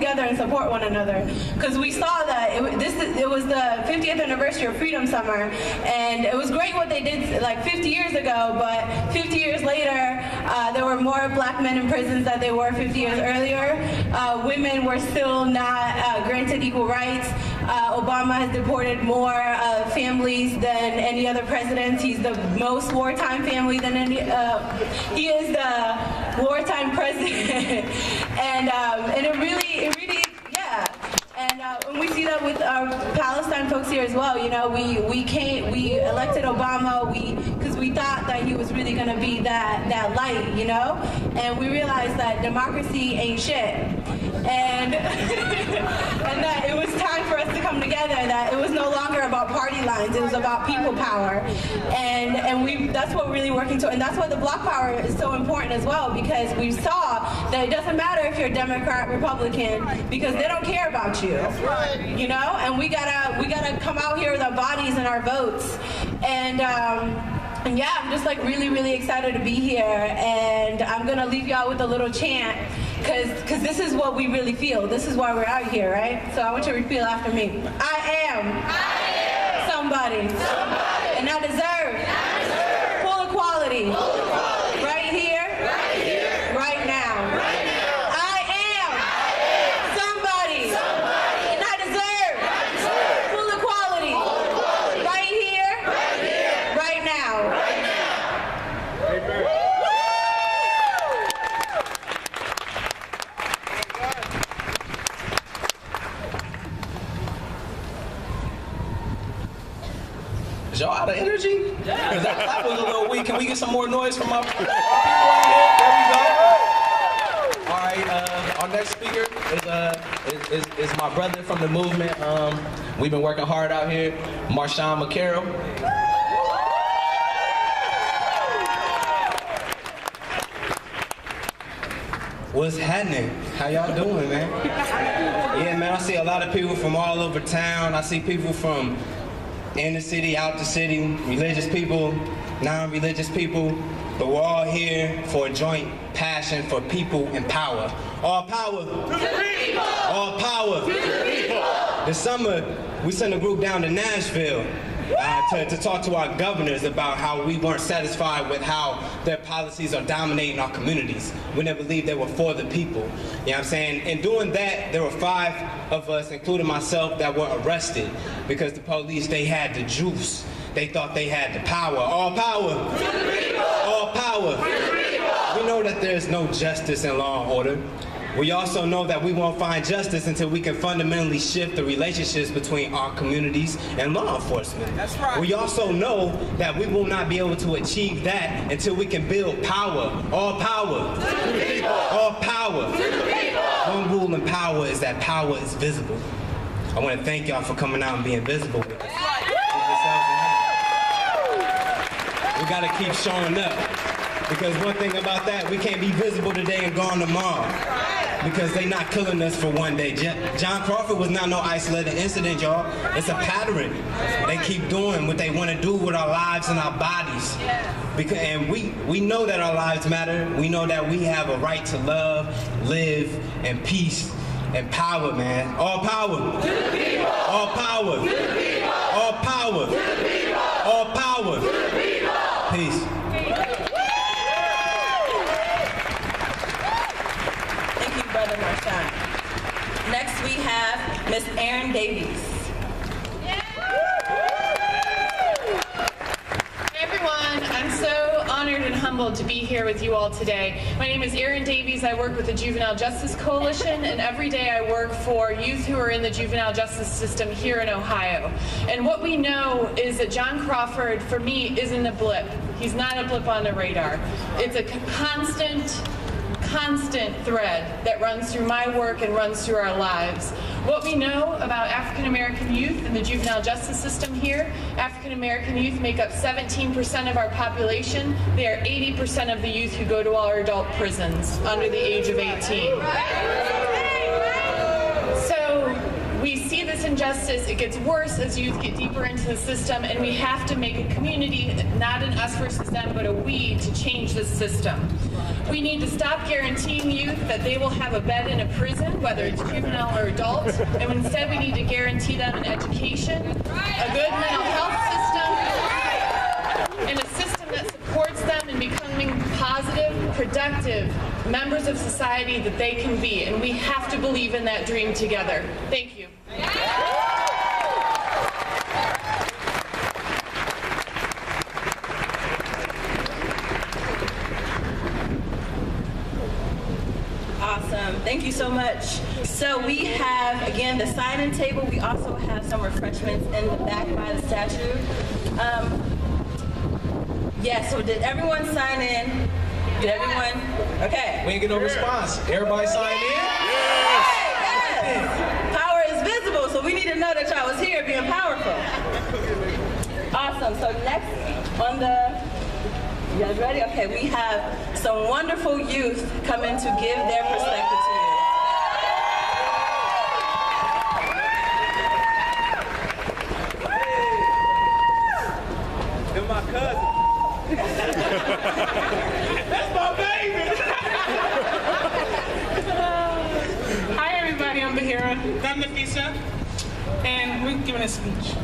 together and support one another, because we saw that it was the 50th anniversary of Freedom Summer, and it was great what they did like 50 years ago, but 50 years later, there were more black men in prisons than they were 50 years earlier. Women were still not granted equal rights. Obama has deported more families than any other president. He's the most wartime family than any. He is the wartime president, and it really, yeah. And we see that with our Palestine folks here as well. You know, we elected Obama because we thought that he was really going to be that light, you know, and we realized that democracy ain't shit, and and that it was time for us to come together. That it was no longer about party lines; it was about people power, and that's what we're really working to, and that's why the block power is so important as well, because we saw that it doesn't matter if you're Democrat, Republican, because they don't care about you. That's right. You know, and we gotta come out here with our bodies and our votes, and yeah, I'm just like really excited to be here, and I'm gonna leave y'all with a little chant, cause this is what we really feel. This is why we're out here, right? So I want you to repeat after me. I am somebody, and I deserve full equality. Right here, right now. I am somebody, and I deserve full equality. Right here, right now. Is y'all out of energy? Yeah. That was a little weak. Can we get some more noise from our people out here? There we go. All right, our next speaker is my brother from the movement. We've been working hard out here, Marshawn McCarroll. What's happening? How y'all doing, man? Yeah, man, I see a lot of people from all over town. I see people from in the city, out the city, religious people, non-religious people, but we're all here for a joint passion for people and power. All power to the people! All power to the people! This summer, we sent a group down to Nashville to talk to our governors about how we weren't satisfied with how their policies are dominating our communities. We never believed they were for the people. You know what I'm saying? In doing that, there were 5 of us, including myself, that were arrested because the police, they had the juice. They thought they had the power. All power to the people! All power to the people! We know that there's no justice in law and order. We also know that we won't find justice until we can fundamentally shift the relationships between our communities and law enforcement. That's right. We also know that we will not be able to achieve that until we can build power. All power to the people. All power to the people. One rule in power is that power is visible. I want to thank y'all for coming out and being visible with us. We got to keep showing up. Because one thing about that, we can't be visible today and gone tomorrow. Because they not killing us for one day. John Crawford was not no isolated incident, y'all. It's a pattern. They keep doing what they want to do with our lives and our bodies. And we know that our lives matter. We know that we have a right to love, live, and peace and power, man. All power to the people. All power to the people. All power to the people. All power to the people. Peace. Brother Marshawn. Next we have Miss Erin Davies. Hey everyone, I'm so honored and humbled to be here with you all today. My name is Erin Davies. I work with the Juvenile Justice Coalition, and every day I work for youth who are in the juvenile justice system here in Ohio. And what we know is that John Crawford, for me, isn't a blip. He's not a blip on the radar. It's a constant thread that runs through my work and runs through our lives. What we know about African American youth in the juvenile justice system here, African American youth make up 17% of our population. They are 80% of the youth who go to our adult prisons under the age of 18. So we see this in injustice. It gets worse as youth get deeper into the system, and we have to make a community, not an us versus them, but a we, to change this system. We need to stop guaranteeing youth that they will have a bed in a prison, whether it's juvenile or adult, and instead we need to guarantee them an education, a good mental health system, and a system that supports them in becoming positive, productive members of society that they can be. And we have to believe in that dream together. Thank you. Awesome. Thank you so much. So we have, again, the sign-in table. We also have some refreshments in the back by the statue. Yeah, so did everyone sign in? Did everyone? Okay. We ain't get no response. Everybody signed in? Yes. Power is visible, so we need to know that y'all was here being powerful. Awesome. So next on the, you guys ready? Okay, we have some wonderful youth coming to give their perspective to you. They're my cousin. That's my baby. Hi everybody, I'm Bahira. I'm Nafisa, and we're giving a speech.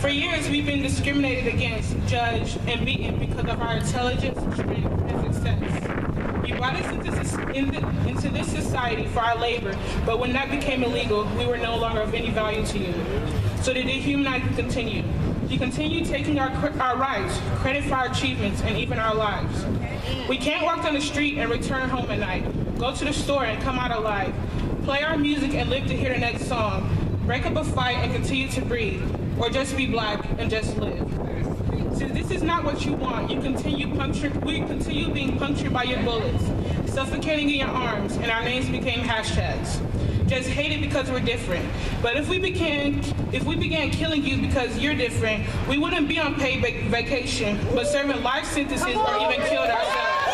For years, we've been discriminated against, judged, and beaten because of our intelligence, strength, and success. You brought us into this society for our labor, but when that became illegal, we were no longer of any value to you. So the dehumanizing continued. You continue taking our rights, credit for our achievements, and even our lives. We can't walk down the street and return home at night, go to the store and come out alive, play our music and live to hear the next song, break up a fight and continue to breathe, or just be black and just live. Since this is not what you want, we continue being punctured by your bullets, suffocating in your arms, and our names became hashtags. Just hated because we're different. But if we began killing you because you're different, we wouldn't be on paid vacation, but serving life sentences or even killed ourselves.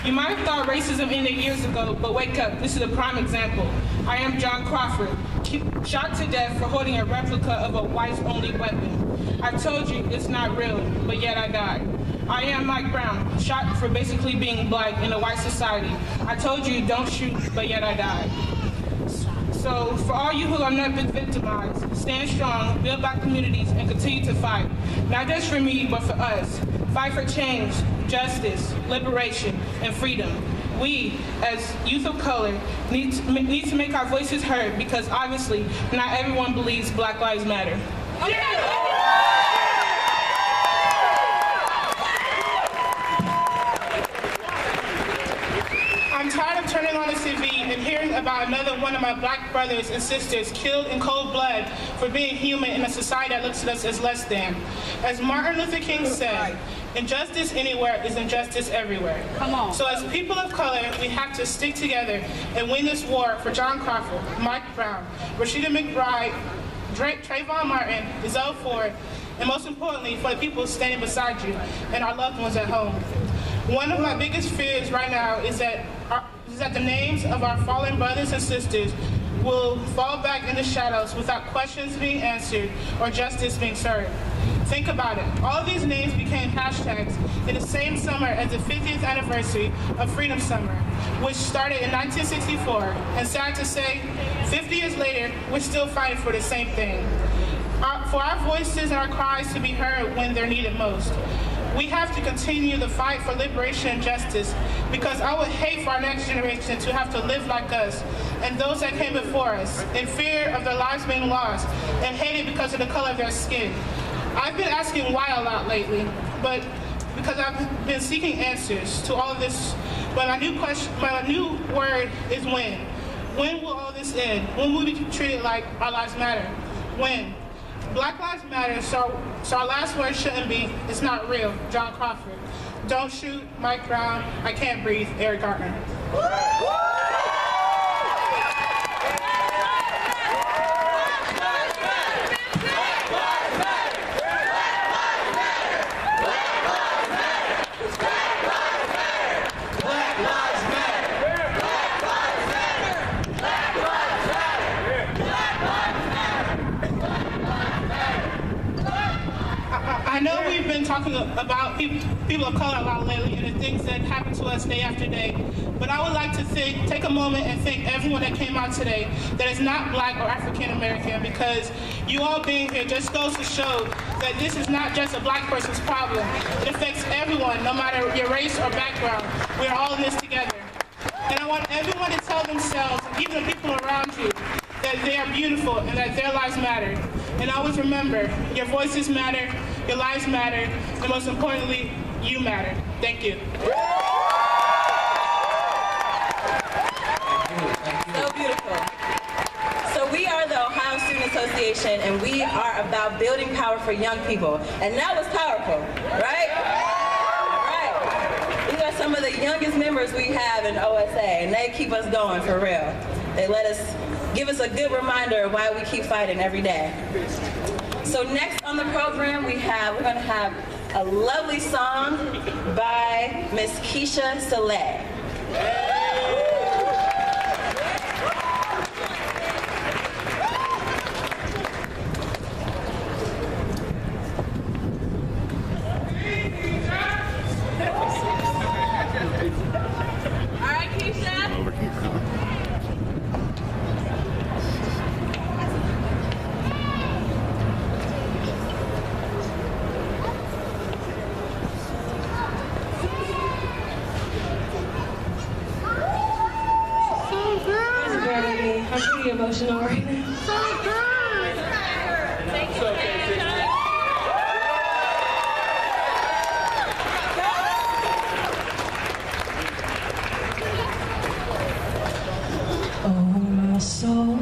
You might have thought racism ended years ago, but wake up, this is a prime example. I am John Crawford, shot to death for holding a replica of a whites-only weapon. I told you it's not real, but yet I died. I am Mike Brown, shot for basically being black in a white society. I told you don't shoot, but yet I died. So for all you who have not been victimized, stand strong, build back communities, and continue to fight. Not just for me, but for us. Fight for change, justice, liberation, and freedom. We, as youth of color, need to make our voices heard because obviously not everyone believes Black Lives Matter. I'm tired of turning on the TV and hearing about another one of my black brothers and sisters killed in cold blood for being human in a society that looks at us as less than. As Martin Luther King said, injustice anywhere is injustice everywhere. Come on. So as people of color, we have to stick together and win this war for John Crawford, Mike Brown, Rashida McBride, Trayvon Martin, Giselle Ford, and most importantly, for the people standing beside you and our loved ones at home. One of my biggest fears right now is that the names of our fallen brothers and sisters will fall back in the shadows without questions being answered or justice being served. Think about it. All of these names became hashtags in the same summer as the 50th anniversary of Freedom Summer, which started in 1964. And sad to say, 50 years later, we're still fighting for the same thing. For our voices and our cries to be heard when they're needed most. We have to continue the fight for liberation and justice because I would hate for our next generation to have to live like us and those that came before us in fear of their lives being lost and hated because of the color of their skin. I've been asking why a lot lately, but because I've been seeking answers to all of this. But my new word is when. When will all this end? When will we be treated like our lives matter? When? Black Lives Matter, so our last word shouldn't be, it's not real, John Crawford. Don't shoot, Mike Brown, I can't breathe, Eric Gartner. talking about people of color a lot lately and the things that happen to us day after day. But I would like to take a moment and thank everyone that came out today that is not Black or African American, because you all being here just goes to show that this is not just a Black person's problem. It affects everyone, no matter your race or background. We're all in this together. And I want everyone to tell themselves, and even the people around you, that they are beautiful and that their lives matter. And always remember, your voices matter, your lives matter, and most importantly, you matter. Thank you. So beautiful. So we are the Ohio Student Association, and we are about building power for young people. And that was powerful, right? Right. These are some of the youngest members we have in OSA, and they keep us going for real. They give us a good reminder of why we keep fighting every day. So next on the program, we're going to have a lovely song by Miss Keisha Saleh. All right, Keisha. Over here. I'm pretty emotional right now. Oh, my soul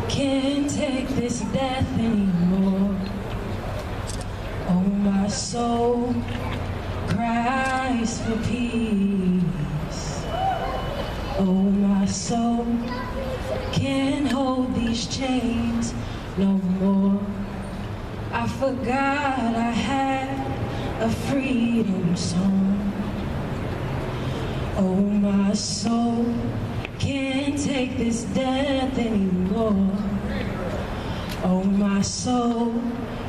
can't take this death anymore. Oh, my soul cries for peace. Oh, my soul can't hold these chains no more. I forgot I had a freedom song. Oh, my soul can't take this death anymore. Oh, my soul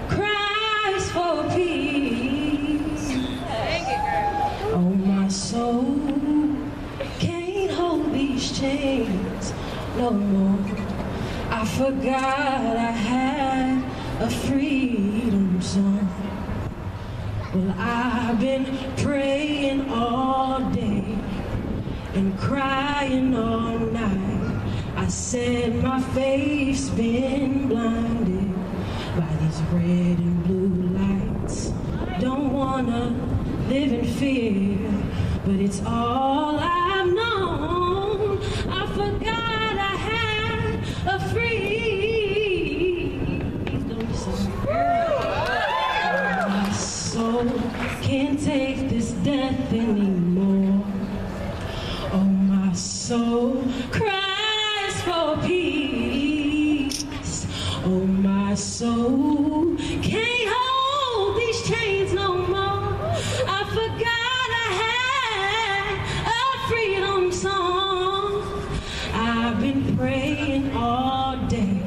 cries for peace. Oh, my soul can't hold these chains no more. I forgot I had a freedom song. Well, I've been praying all day and crying all night. I said my faith's been blinded by these red and blue lights. Don't wanna live in fear, but it's all I've known. I forgot I had a freedom song. My soul can't take this death anymore. Oh, my soul cries for peace. Oh, my soul can't hold these chains no more. I forgot I had a freedom song. I've been praying all day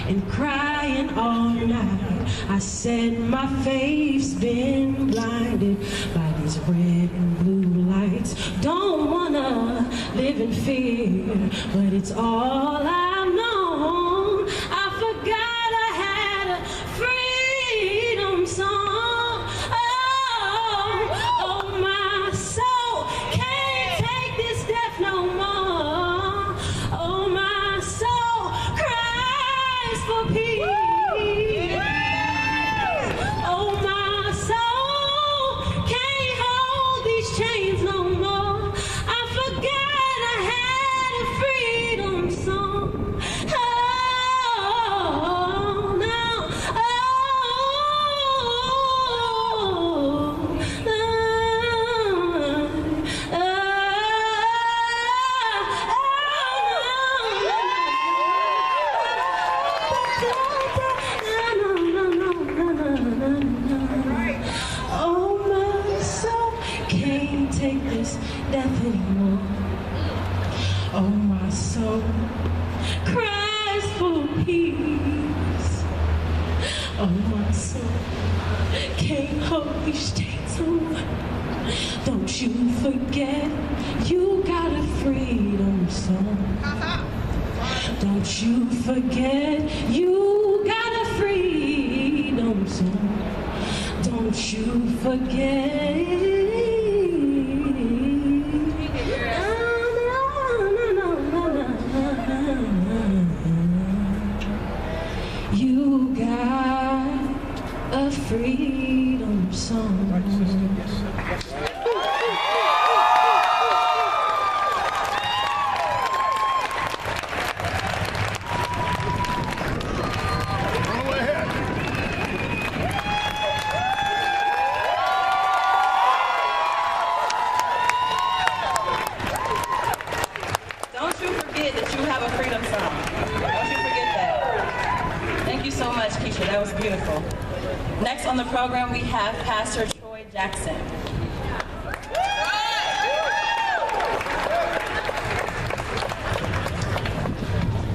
and crying all night. I said my faith's been blinded by these red and blue lights. Don't wanna live in fear, but it's all I've known. I forgot I had a freedom song. Oh, my soul can't take this death no more. Oh, my soul cries for peace. Oh, my soul can't hold these chains no more. I forgot I had a freedom song. Oh, no. Oh, my soul can't take this death anymore. Oh, my soul cries for peace. Oh, my soul can't hold these chains on. Don't you forget, you got a freedom song. Don't you forget, you got a freedom song. Don't you forget. You got a freedom song. Right, sister. Yes, sir. Yes, sir. Don't you forget that you have a freedom song. Don't you forget that. Thank you so much, Keisha. That was beautiful. Next on the program, we have Pastor Troy Jackson.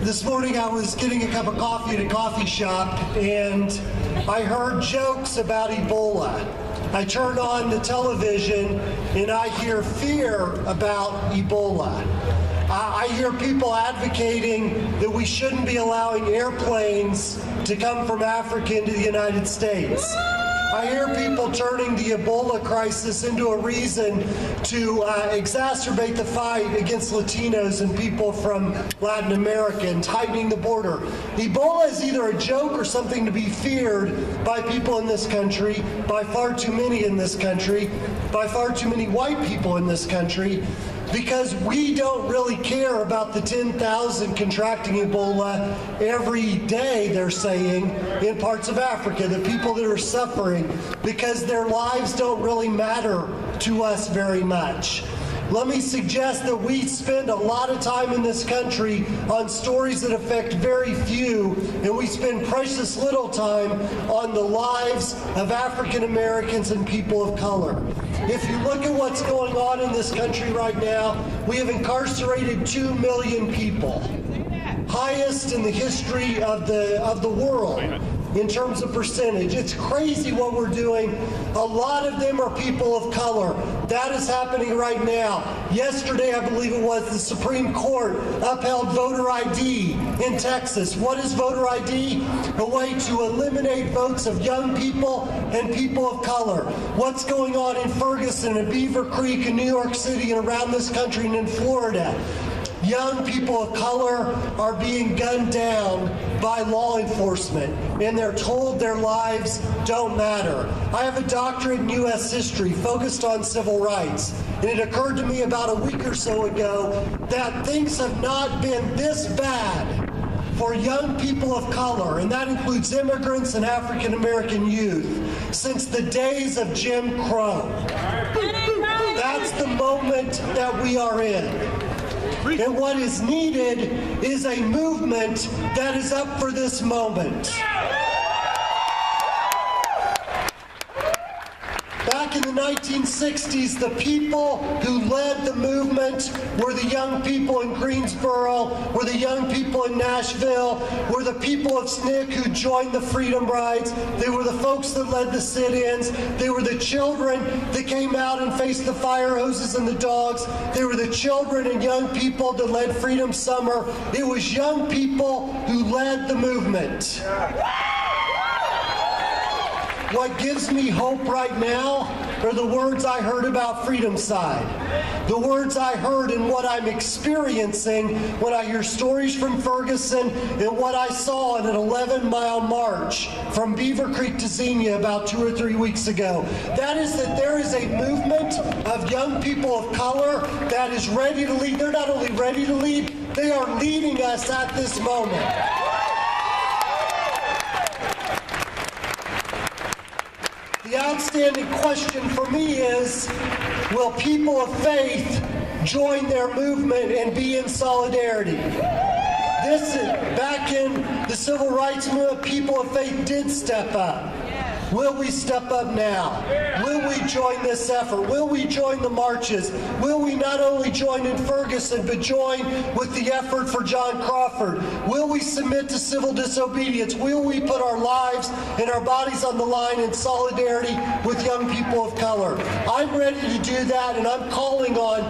This morning I was getting a cup of coffee at a coffee shop and I heard jokes about Ebola. I turned on the television and I hear fear about Ebola. I hear people advocating that we shouldn't be allowing airplanes to come from Africa into the United States. I hear people turning the Ebola crisis into a reason to exacerbate the fight against Latinos and people from Latin America and tightening the border. Ebola is either a joke or something to be feared by people in this country, by far too many in this country, by far too many white people in this country, because we don't really care about the 10,000 contracting Ebola every day, they're saying, in parts of Africa, the people that are suffering, because their lives don't really matter to us very much. Let me suggest that we spend a lot of time in this country on stories that affect very few, and we spend precious little time on the lives of African Americans and people of color. If you look at what's going on in this country right now, we have incarcerated 2 million people, highest in the history of the world in terms of percentage. It's crazy what we're doing. A lot of them are people of color. That is happening right now. Yesterday, I believe it was, the Supreme Court upheld voter ID in Texas. What is voter ID? A way to eliminate votes of young people and people of color. What's going on in Ferguson and Beaver Creek and New York City and around this country and in Florida? Young people of color are being gunned down by law enforcement, and they're told their lives don't matter. I have a doctorate in U.S. history focused on civil rights, and it occurred to me about a week or so ago that things have not been this bad for young people of color, and that includes immigrants and African American youth, since the days of Jim Crow. That's the moment that we are in. And what is needed is a movement that is up for this moment. Back in the 1960s, the people who led the movement were the young people in Greensboro, were the young people in Nashville, were the people of SNCC who joined the Freedom Rides. They were the folks that led the sit-ins. They were the children that came out and faced the fire hoses and the dogs. They were the children and young people that led Freedom Summer. It was young people who led the movement. What gives me hope right now are the words I heard about Freedom Side. The words I heard and what I'm experiencing when I hear stories from Ferguson and what I saw in an 11-mile march from Beaver Creek to Xenia about 2 or 3 weeks ago. That is that there is a movement of young people of color that is ready to lead. They're not only ready to lead, they are leading us at this moment. The outstanding question for me is, will people of faith join their movement and be in solidarity? Back in the civil rights movement, people of faith did step up. Will we step up now? Will we join this effort? Will we join the marches? Will we not only join in Ferguson, but join with the effort for John Crawford? Will we submit to civil disobedience? Will we put our lives and our bodies on the line in solidarity with young people of color? I'm ready to do that, and I'm calling on